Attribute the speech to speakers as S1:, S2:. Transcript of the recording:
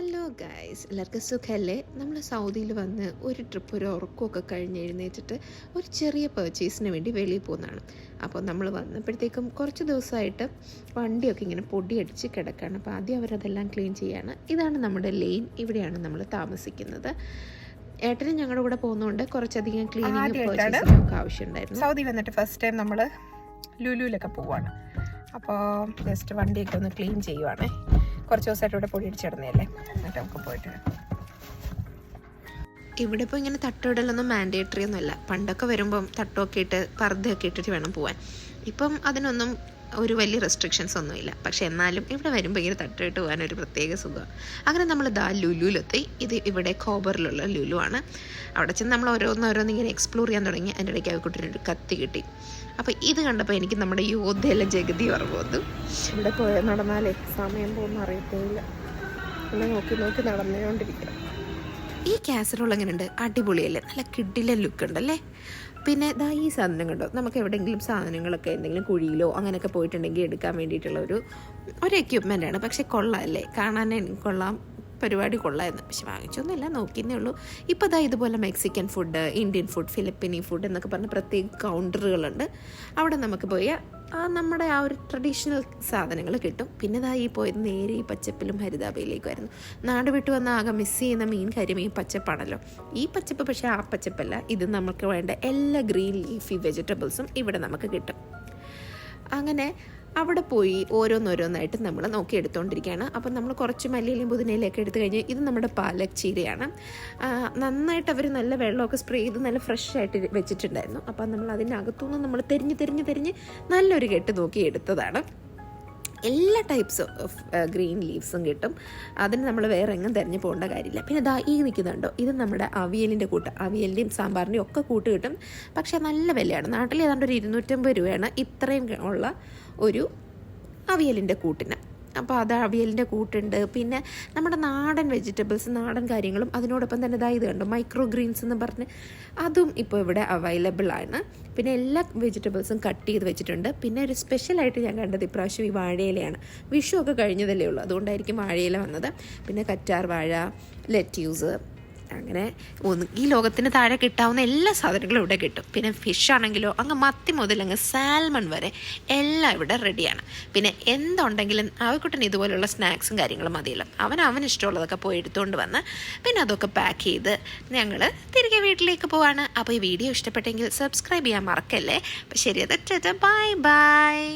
S1: Hello guys, എല്ലാവർക്കും സുഖമല്ലേ? നമ്മൾ സൗദിയിൽ വന്ന് ഒരു ട്രിപ്പ് ഒരു ഉറക്കമൊക്കെ കഴിഞ്ഞ് എഴുന്നേറ്റിട്ട് ഒരു ചെറിയ പർച്ചേസിന് വേണ്ടി വെളിയിൽ പോകുന്നതാണ്. അപ്പോൾ നമ്മൾ വന്നപ്പോഴത്തേക്കും കുറച്ച് ദിവസമായിട്ട് വണ്ടിയൊക്കെ ഇങ്ങനെ പൊടിയടിച്ച് കിടക്കുകയാണ്. അപ്പോൾ ആദ്യം അവരതെല്ലാം ക്ലീൻ ചെയ്യാണ്. ഇതാണ് നമ്മുടെ ലെയിൻ, ഇവിടെയാണ് നമ്മൾ താമസിക്കുന്നത്. ഏട്ടനും ഞങ്ങളുടെ കൂടെ പോകുന്നതുകൊണ്ട് കുറച്ചധികം ക്ലീനിങ് പർച്ചേസിനൊക്കെ ആവശ്യമുണ്ടായിരുന്നു.
S2: സൗദി വന്നിട്ട് ഫസ്റ്റ് ടൈം നമ്മൾ ലുലുവിലൊക്കെ പോവാണ്. അപ്പോൾ ജസ്റ്റ് വണ്ടിയൊക്കെ ഒന്ന് ക്ലീൻ ചെയ്യുവാണേ. കുറച്ച് ദിവസമായിട്ട് ഇവിടെ പൊടി അടിച്ചിടുന്നതല്ലേ, എന്നിട്ട് നമുക്ക് പോയിട്ട്
S1: ഇവിടെ ഇപ്പോൾ ഇങ്ങനെ തട്ടമിടലൊന്നും മാൻഡേറ്ററി ഒന്നുമല്ല. പണ്ടൊക്കെ വരുമ്പം തട്ടമൊക്കെ ഇട്ട് പർദ്ദയൊക്കെ ഇട്ടിട്ട് വേണം പോകാൻ. ഇപ്പം അതിനൊന്നും ഒരു വലിയ റെസ്ട്രിക്ഷൻസ് ഒന്നുമില്ല. പക്ഷെ എന്നാലും ഇവിടെ വരുമ്പോൾ ഇങ്ങനെ തട്ടമിട്ട് പോകാൻ ഒരു പ്രത്യേക സുഖമാണ്. അങ്ങനെ നമ്മൾ ലുലുവിലെത്തി. ഇത് ഇവിടെ ഖോബറിലുള്ള ലുലു ആണ്. അവിടെ ചെന്ന് നമ്മൾ ഓരോന്നോരോന്ന് ഇങ്ങനെ എക്സ്പ്ലോർ ചെയ്യാൻ തുടങ്ങി. അതിൻ്റെ ഇടയ്ക്ക് അവൾക്കുട്ടിനൊരു കത്തി കിട്ടി. അപ്പോൾ ഇത് കണ്ടപ്പോൾ എനിക്ക് നമ്മുടെ യോദ്ധയിലെ ജഗതി ഓർമ്മ വന്നു.
S2: ഇവിടെ പോയാൽ നടന്നാലേ സമയം പോകുന്ന അറിയത്തില്ല. പിന്നെ നോക്കി നോക്കി നടന്നുകൊണ്ടിരിക്കണം.
S1: ഈ കാസറോൾ എങ്ങനെയുണ്ട്? അടിപൊളിയല്ലേ? നല്ല കിഡിലെ ലുക്ക് ഉണ്ടല്ലേ? പിന്നെ ഈ സാധനം കണ്ടോ? നമുക്ക് എവിടെയെങ്കിലും സാധനങ്ങളൊക്കെ എന്തെങ്കിലും കുഴിയിലോ അങ്ങനെയൊക്കെ പോയിട്ടുണ്ടെങ്കിൽ എടുക്കാൻ വേണ്ടിയിട്ടുള്ള ഒരു എക്യുപ്മെൻ്റ് ആണ്. പക്ഷേ കൊള്ളാമല്ലേ? കാണാൻ കൊള്ളാം, പരിപാടി കൊള്ളായിരുന്നു. പക്ഷെ വാങ്ങിച്ചൊന്നുമില്ല, നോക്കിയെന്നേ ഉള്ളൂ. ഇപ്പോൾ ഇതുപോലെ Mexican food, Indian food, Philippine food എന്നൊക്കെ പറഞ്ഞ് പ്രത്യേക കൗണ്ടറുകളുണ്ട്. അവിടെ നമുക്ക് പോയി നമ്മുടെ ആ ഒരു ട്രഡീഷണൽ സാധനങ്ങൾ കിട്ടും. പിന്നെ ഈ പോയത് നേരെ ഈ പച്ചപ്പിലും ഹരിതാപയിലേക്കുമായിരുന്നു. നാട് വിട്ട് വന്ന ആകെ മിസ് ചെയ്യുന്ന കാര്യം ഈ പച്ചപ്പാണല്ലോ. ഈ പച്ചപ്പ് പക്ഷേ ആ പച്ചപ്പല്ല. ഇത് നമുക്ക് വേണ്ട എല്ലാ ഗ്രീൻ ലീഫി വെജിറ്റബിൾസും ഇവിടെ നമുക്ക് കിട്ടും. അങ്ങനെ അവിടെ പോയി ഓരോന്നോരോന്നായിട്ട് നമ്മൾ നോക്കി എടുത്തുകൊണ്ടിരിക്കുകയാണ്. അപ്പം നമ്മൾ കുറച്ച് മല്ലിയിലും പുതിനയിലൊക്കെ എടുത്തു കഴിഞ്ഞ് ഇത് നമ്മുടെ പാലക് ചീരയാണ്. നന്നായിട്ട് അവർ നല്ല വെള്ളമൊക്കെ സ്പ്രേ ചെയ്ത് നല്ല ഫ്രഷ് ആയിട്ട് വെച്ചിട്ടുണ്ടായിരുന്നു. അപ്പം നമ്മൾ അതിനകത്തുനിന്ന് നമ്മൾ തിരിഞ്ഞ് നല്ലൊരു കെട്ട് നോക്കി എടുത്തതാണ്. എല്ലാ ടൈപ്സ് ഓഫ് ഗ്രീൻ ലീവ്സും കിട്ടും. അതിന് നമ്മൾ വേറെ എങ്ങും തിരഞ്ഞു പോകേണ്ട കാര്യമില്ല. പിന്നെ ഈ നിൽക്കുന്നുണ്ടോ, ഇത് നമ്മുടെ അവിയലിൻ്റെ കൂട്ട്, അവിയലിൻ്റെയും സാമ്പാറിൻ്റെയും ഒക്കെ കൂട്ട് കിട്ടും. പക്ഷേ നല്ല വിലയാണ്. നാട്ടിൽ ഏതാണ്ട് ഒരു 250 രൂപയാണ് ഇത്രയും ഉള്ള ഒരു അവിയലിൻ്റെ കൂട്ടിന്. അപ്പോൾ അത് അവിയലിൻ്റെ കൂട്ടുണ്ട്. പിന്നെ നമ്മുടെ നാടൻ വെജിറ്റബിൾസ്, നാടൻ കാര്യങ്ങളും അതിനോടൊപ്പം തന്നെ ഇത് കണ്ടോ, മൈക്രോ ഗ്രീൻസ് എന്ന് പറഞ്ഞ് അതും ഇപ്പോൾ ഇവിടെ അവൈലബിൾ ആണ്. പിന്നെ എല്ലാ വെജിറ്റബിൾസും കട്ട് ചെയ്ത് വെച്ചിട്ടുണ്ട്. പിന്നെ ഒരു സ്പെഷ്യലായിട്ട് ഞാൻ കണ്ടത് ഇപ്രാവശ്യം ഈ വാഴയിലയാണ്. വിഷു ഒക്കെ കഴിഞ്ഞതല്ലേ ഉള്ളൂ, അതുകൊണ്ടായിരിക്കും വാഴയില വന്നത്. പിന്നെ കറ്റാർ വാഴ, ലെറ്റ്യൂസ്, അങ്ങനെ ഈ ലോകത്തിന് താഴെ കിട്ടാവുന്ന എല്ലാ സാധനങ്ങളും ഇവിടെ കിട്ടും. പിന്നെ ഫിഷ് ആണെങ്കിലോ അങ്ങ് മത്തി മുതൽ അങ്ങ് സാൽമൺ വരെ എല്ലാം ഇവിടെ റെഡിയാണ്. പിന്നെ എന്തുണ്ടെങ്കിലും അവക്കുട്ടൻ ഇതുപോലുള്ള സ്നാക്സും കാര്യങ്ങളും മതിയല്ലോ. അവന് ഇഷ്ടമുള്ളതൊക്കെ പോയി എടുത്തുകൊണ്ട് വന്ന് പിന്നെ അതൊക്കെ പാക്ക് ചെയ്ത് ഞങ്ങൾ തിരികെ വീട്ടിലേക്ക് പോവാണ്. അപ്പോൾ ഈ വീഡിയോ ഇഷ്ടപ്പെട്ടെങ്കിൽ സബ്സ്ക്രൈബ് ചെയ്യാൻ മറക്കല്ലേ. അപ്പോൾ ശരി, ബൈ ബൈ.